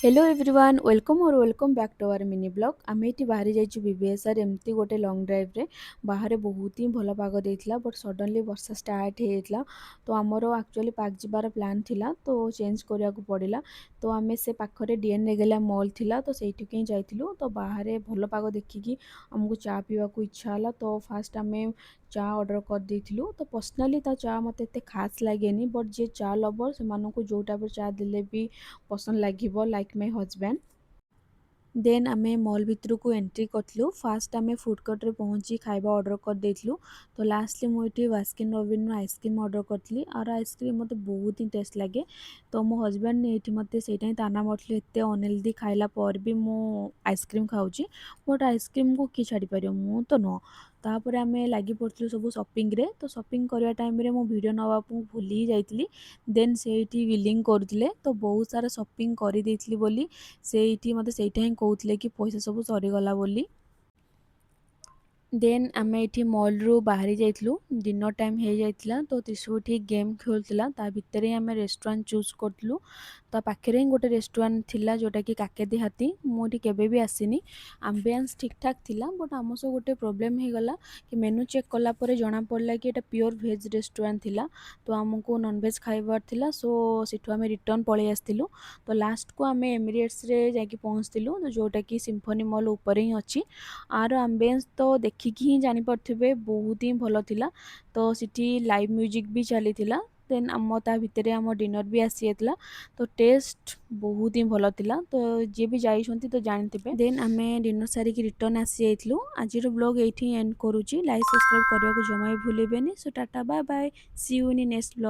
Hello everyone welcome back to our mini blog आम ये बाहर जाइए बीबीएसआर एमती गोटे लंग ड्राइव रे बाहर बहुत ही भल पाग देता बट सडनली वर्षा स्टार्ट होता तो आमर एक्चुअली पार्क जबार प्लान थिला तो चेंज करिया को पड़िला। तो आम से पाखरे डीएन रेगेला मॉल थिला तो सेठी कहीं जाइलु तो बाहर भल पाग देखिकी आमको चा पीवा को इच्छा है तो फास्ट आम चा ऑर्डर कर देइथिलु। तो पर्सनली ता चा मते एते खास लागेनी बट जे चा लवर से जो टाइप चा देले भी पसंद लगे लाइक माय हजबैंड। देन आमे मॉल भितर को एंट्री करलु फास्ट आमे फूड कोर्ट रे पहुंची खाइबा ऑर्डर कर देइथिलु। तो लास्टली मुझे वास्किन रॉबिन आइसक्रीम ऑर्डर करी और आइसक्रीम मते बहुत ही टेस्ट लगे। तो मो हजबैंड ने मते सेटा ताना मारले एते अनहेल्दी खाइला पर भी मु आइसक्रीम खाऊची बट आइसक्रीम को कि छाड़ी पारियो मु तो न। तापर आमे लागी पड़थिलु सब शॉपिंग रे तो शॉपिंग करया टाइम रे मो वीडियो नवा भूली ही जाइतली। देन सेठी बिलिंग करथिले तो बहुत सारा शॉपिंग करि देइतली बोली ସେଇଠି ମୋତେ ସେଇଟା ହିଁ କହୁଥିଲେ କି ପଇସା ସବୁ ସରିଗଲା ବୋଲି। देन आम ये मॉल रू बाहरी जाइलु डिनर टाइम हो जाइला तो त्रिशुठी गेम खेलुला ता भितर ही आम रेस्टोरेंट चूज करूँ। तो पाखे ही गोटे रेस्टोरेंट थिला जोटा कि काकेदी हाथी मुझे केवे भी आसीनी आम्बियंस ठीक ठाक थिला बट आम सह गोटे प्रोब्लेम हो गला कि मेनू चेक कला पर जना पड़ा कि एटा प्योर भेज रेस्टोरेंट थिला तो आमको नॉनवेज खाइबार थिला सो सेठू आम रिटर्न पलि आसलु। तो लास्ट को आम एमिरेट्स रे जाके पहुँचलु तो जोटा कि सिम्फनी मॉल ऊपर ही अच्छी आर आम्बियंस तो देखिकी ही जानीपे बहुत ही भल थिला। तो सिटी लाइव म्यूजिक भी चली देन आम ता भितर आम डिनर भी आसी जाता तो टेस्ट बहुत ही भल थिला। तो जी भी जाइछंती तो जानते देन आम डिनर सारिकी रिटर्न आसी जाइलु। आज ब्लॉग ये एंड करुँची लाइक सब्सक्राइब करने को जमा भी भूलें। So tata bye bye see you in next blog.